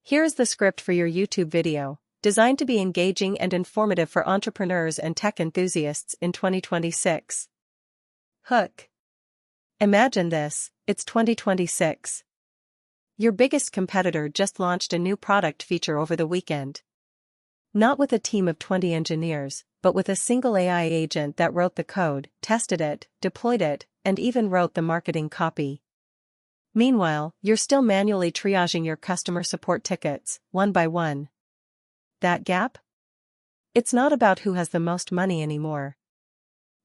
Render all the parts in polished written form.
Here is the script for your YouTube video, designed to be engaging and informative for entrepreneurs and tech enthusiasts in 2026. Hook. Imagine this, it's 2026. Your biggest competitor just launched a new product feature over the weekend. Not with a team of 20 engineers, but with a single AI agent that wrote the code, tested it, deployed it, and even wrote the marketing copy. Meanwhile, you're still manually triaging your customer support tickets, one by one. That gap? It's not about who has the most money anymore.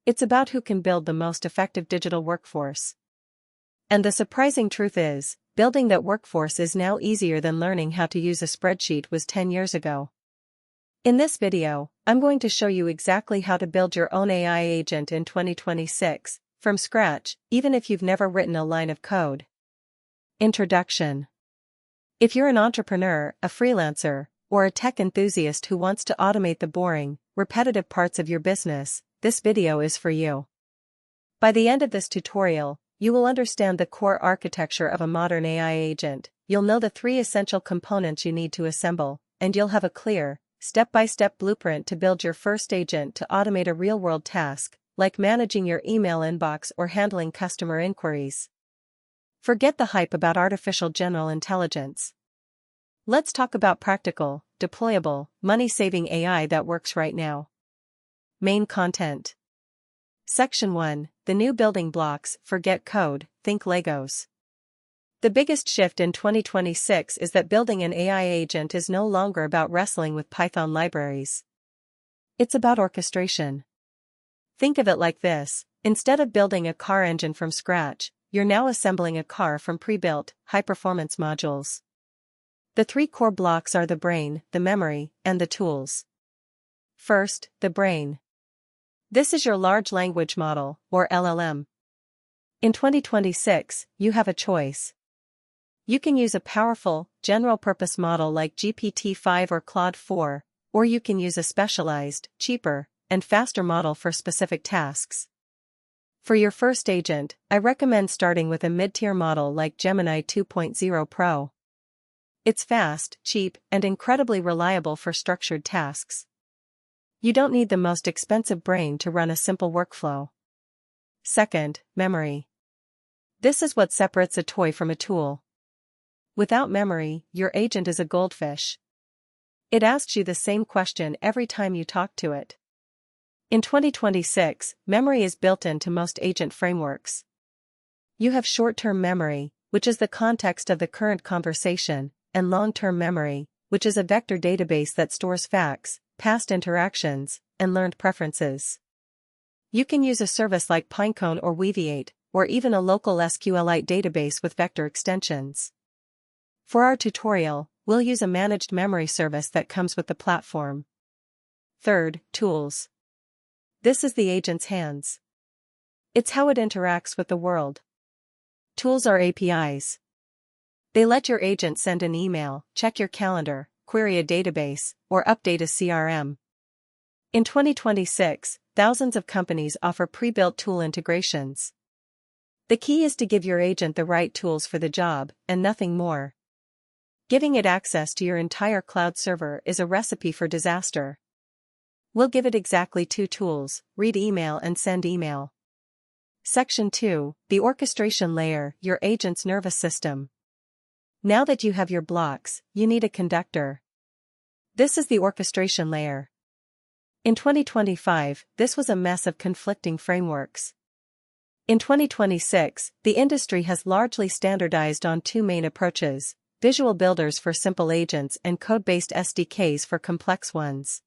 It's about who can build the most effective digital workforce. And the surprising truth is, building that workforce is now easier than learning how to use a spreadsheet was 10 years ago. In this video, I'm going to show you exactly how to build your own AI agent in 2026, from scratch, even if you've never written a line of code. Introduction. If you're an entrepreneur, a freelancer, or a tech enthusiast who wants to automate the boring, repetitive parts of your business, this video is for you. By the end of this tutorial, you will understand the core architecture of a modern AI agent, you'll know the 3 essential components you need to assemble, and you'll have a clear, step-by-step blueprint to build your first agent to automate a real-world task, like managing your email inbox or handling customer inquiries. Forget the hype about artificial general intelligence. Let's talk about practical, deployable, money-saving AI that works right now. Main content. Section 1, the new building blocks, forget code, think Legos. The biggest shift in 2026 is that building an AI agent is no longer about wrestling with Python libraries. It's about orchestration. Think of it like this, instead of building a car engine from scratch, you're now assembling a car from pre-built, high-performance modules. The 3 core blocks are the brain, the memory, and the tools. First, the brain. This is your large language model, or LLM. In 2026, you have a choice. You can use a powerful, general-purpose model like GPT-5 or Claude 4, or you can use a specialized, cheaper, and faster model for specific tasks. For your first agent, I recommend starting with a mid-tier model like Gemini 2.0 Pro. It's fast, cheap, and incredibly reliable for structured tasks. You don't need the most expensive brain to run a simple workflow. Second, memory. This is what separates a toy from a tool. Without memory, your agent is a goldfish. It asks you the same question every time you talk to it. In 2026, memory is built into most agent frameworks. You have short-term memory, which is the context of the current conversation, and long-term memory, which is a vector database that stores facts, past interactions, and learned preferences. You can use a service like Pinecone or Weaviate, or even a local SQLite database with vector extensions. For our tutorial, we'll use a managed memory service that comes with the platform. Third, tools. This is the agent's hands. It's how it interacts with the world. Tools are APIs. They let your agent send an email, check your calendar, query a database, or update a CRM. In 2026, thousands of companies offer pre-built tool integrations. The key is to give your agent the right tools for the job, and nothing more. Giving it access to your entire cloud server is a recipe for disaster. We'll give it exactly 2 tools, read email and send email. Section 2, the orchestration layer, your agent's nervous system. Now that you have your blocks, you need a conductor. This is the orchestration layer. In 2025, this was a mess of conflicting frameworks. In 2026, the industry has largely standardized on 2 main approaches, visual builders for simple agents and code-based SDKs for complex ones.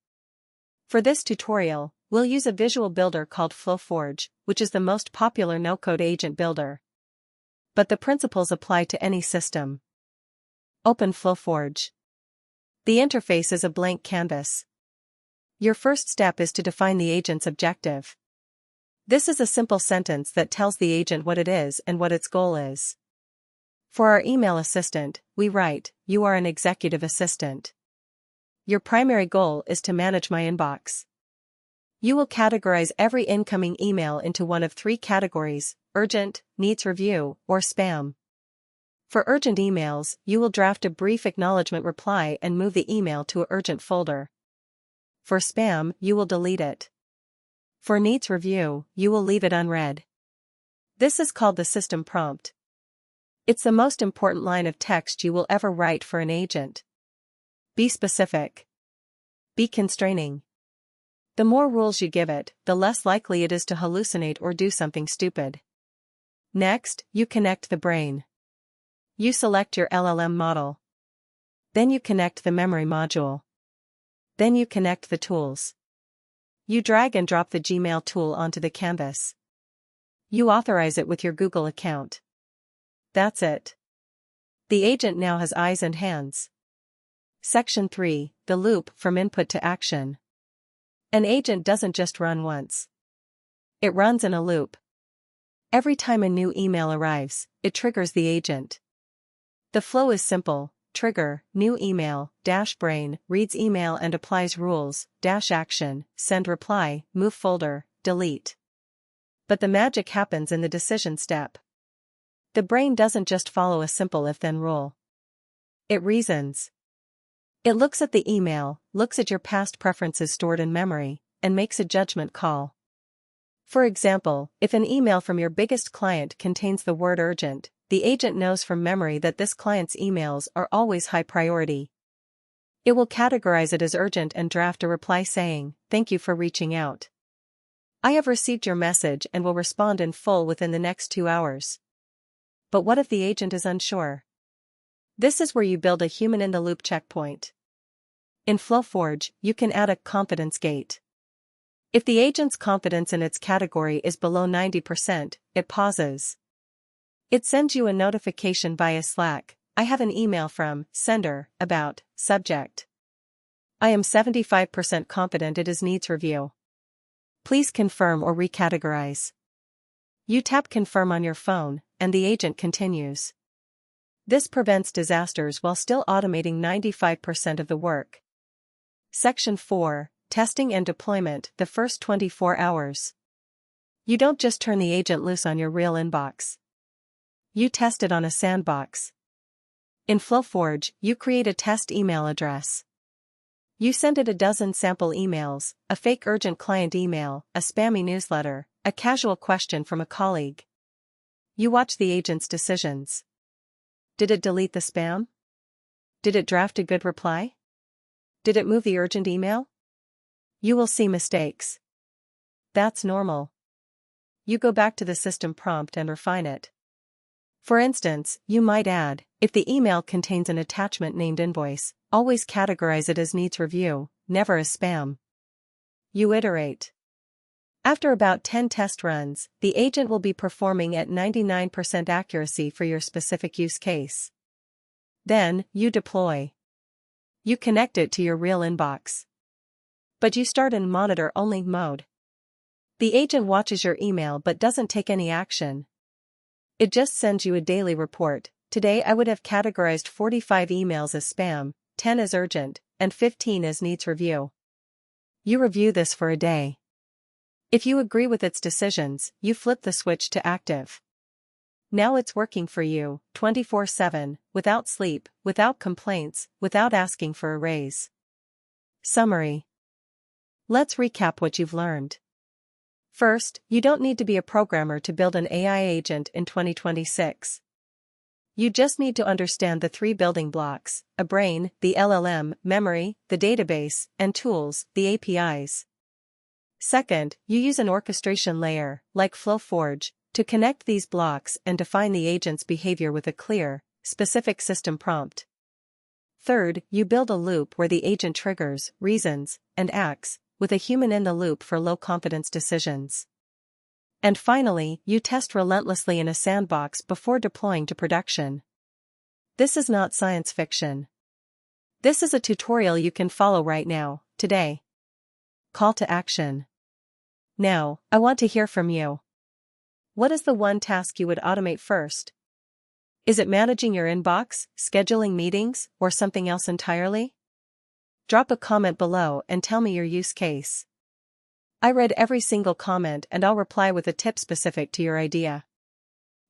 For this tutorial, we'll use a visual builder called FlowForge, which is the most popular no-code agent builder. But the principles apply to any system. Open FlowForge. The interface is a blank canvas. Your first step is to define the agent's objective. This is a simple sentence that tells the agent what it is and what its goal is. For our email assistant, we write, "You are an executive assistant. Your primary goal is to manage my inbox. You will categorize every incoming email into one of 3 categories, urgent, needs review, or spam. For urgent emails, you will draft a brief acknowledgement reply and move the email to a urgent folder. For spam, you will delete it. For needs review, you will leave it unread. This is called the system prompt. It's the most important line of text you will ever write for an agent. Be specific. Be constraining. The more rules you give it, the less likely it is to hallucinate or do something stupid. Next, you connect the brain. You select your LLM model. Then you connect the memory module. Then you connect the tools. You drag and drop the Gmail tool onto the canvas. You authorize it with your Google account. That's it. The agent now has eyes and hands. Section 3, the loop from input to action. An agent doesn't just run once. It runs in a loop. Every time a new email arrives, it triggers the agent. The flow is simple: trigger, new email, dash brain, reads email and applies rules, dash action, send reply, move folder, delete. But the magic happens in the decision step. The brain doesn't just follow a simple if-then rule. It reasons. It looks at the email, looks at your past preferences stored in memory, and makes a judgment call. For example, if an email from your biggest client contains the word urgent, the agent knows from memory that this client's emails are always high priority. It will categorize it as urgent and draft a reply saying, "Thank you for reaching out. I have received your message and will respond in full within the next 2 hours." But what if the agent is unsure? This is where you build a human-in-the-loop checkpoint. In FlowForge, you can add a confidence gate. If the agent's confidence in its category is below 90%, it pauses. It sends you a notification via Slack: "I have an email from sender about subject. I am 75% confident it is needs review. Please confirm or recategorize." You tap confirm on your phone, and the agent continues. This prevents disasters while still automating 95% of the work. Section 4, testing and deployment, the first 24 hours. You don't just turn the agent loose on your real inbox. You test it on a sandbox. In FlowForge, you create a test email address. You send it a dozen sample emails, a fake urgent client email, a spammy newsletter, a casual question from a colleague. You watch the agent's decisions. Did it delete the spam? Did it draft a good reply? Did it move the urgent email? You will see mistakes. That's normal. You go back to the system prompt and refine it. For instance, you might add, if the email contains an attachment named invoice, always categorize it as needs review, never as spam. You iterate. After about 10 test runs, the agent will be performing at 99% accuracy for your specific use case. Then, you deploy. You connect it to your real inbox. But you start in monitor-only mode. The agent watches your email but doesn't take any action. It just sends you a daily report: "Today I would have categorized 45 emails as spam, 10 as urgent, and 15 as needs review." You review this for a day. If you agree with its decisions, you flip the switch to active. Now it's working for you, 24/7, without sleep, without complaints, without asking for a raise. Summary. Let's recap what you've learned. First, you don't need to be a programmer to build an AI agent in 2026. You just need to understand the 3 building blocks: a brain, the LLM, memory, the database, and tools, the APIs. Second, you use an orchestration layer, like FlowForge, to connect these blocks and define the agent's behavior with a clear, specific system prompt. Third, you build a loop where the agent triggers, reasons, and acts, with a human in the loop for low-confidence decisions. And finally, you test relentlessly in a sandbox before deploying to production. This is not science fiction. This is a tutorial you can follow right now, today. Call to action. Now, I want to hear from you. What is the one task you would automate first? Is it managing your inbox, scheduling meetings, or something else entirely? Drop a comment below and tell me your use case. I read every single comment and I'll reply with a tip specific to your idea.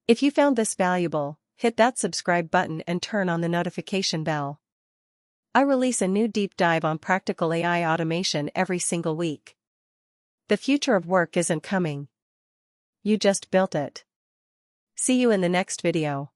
If you found this valuable, hit that subscribe button and turn on the notification bell. I release a new deep dive on practical AI automation every single week. The future of work isn't coming. You just built it. See you in the next video.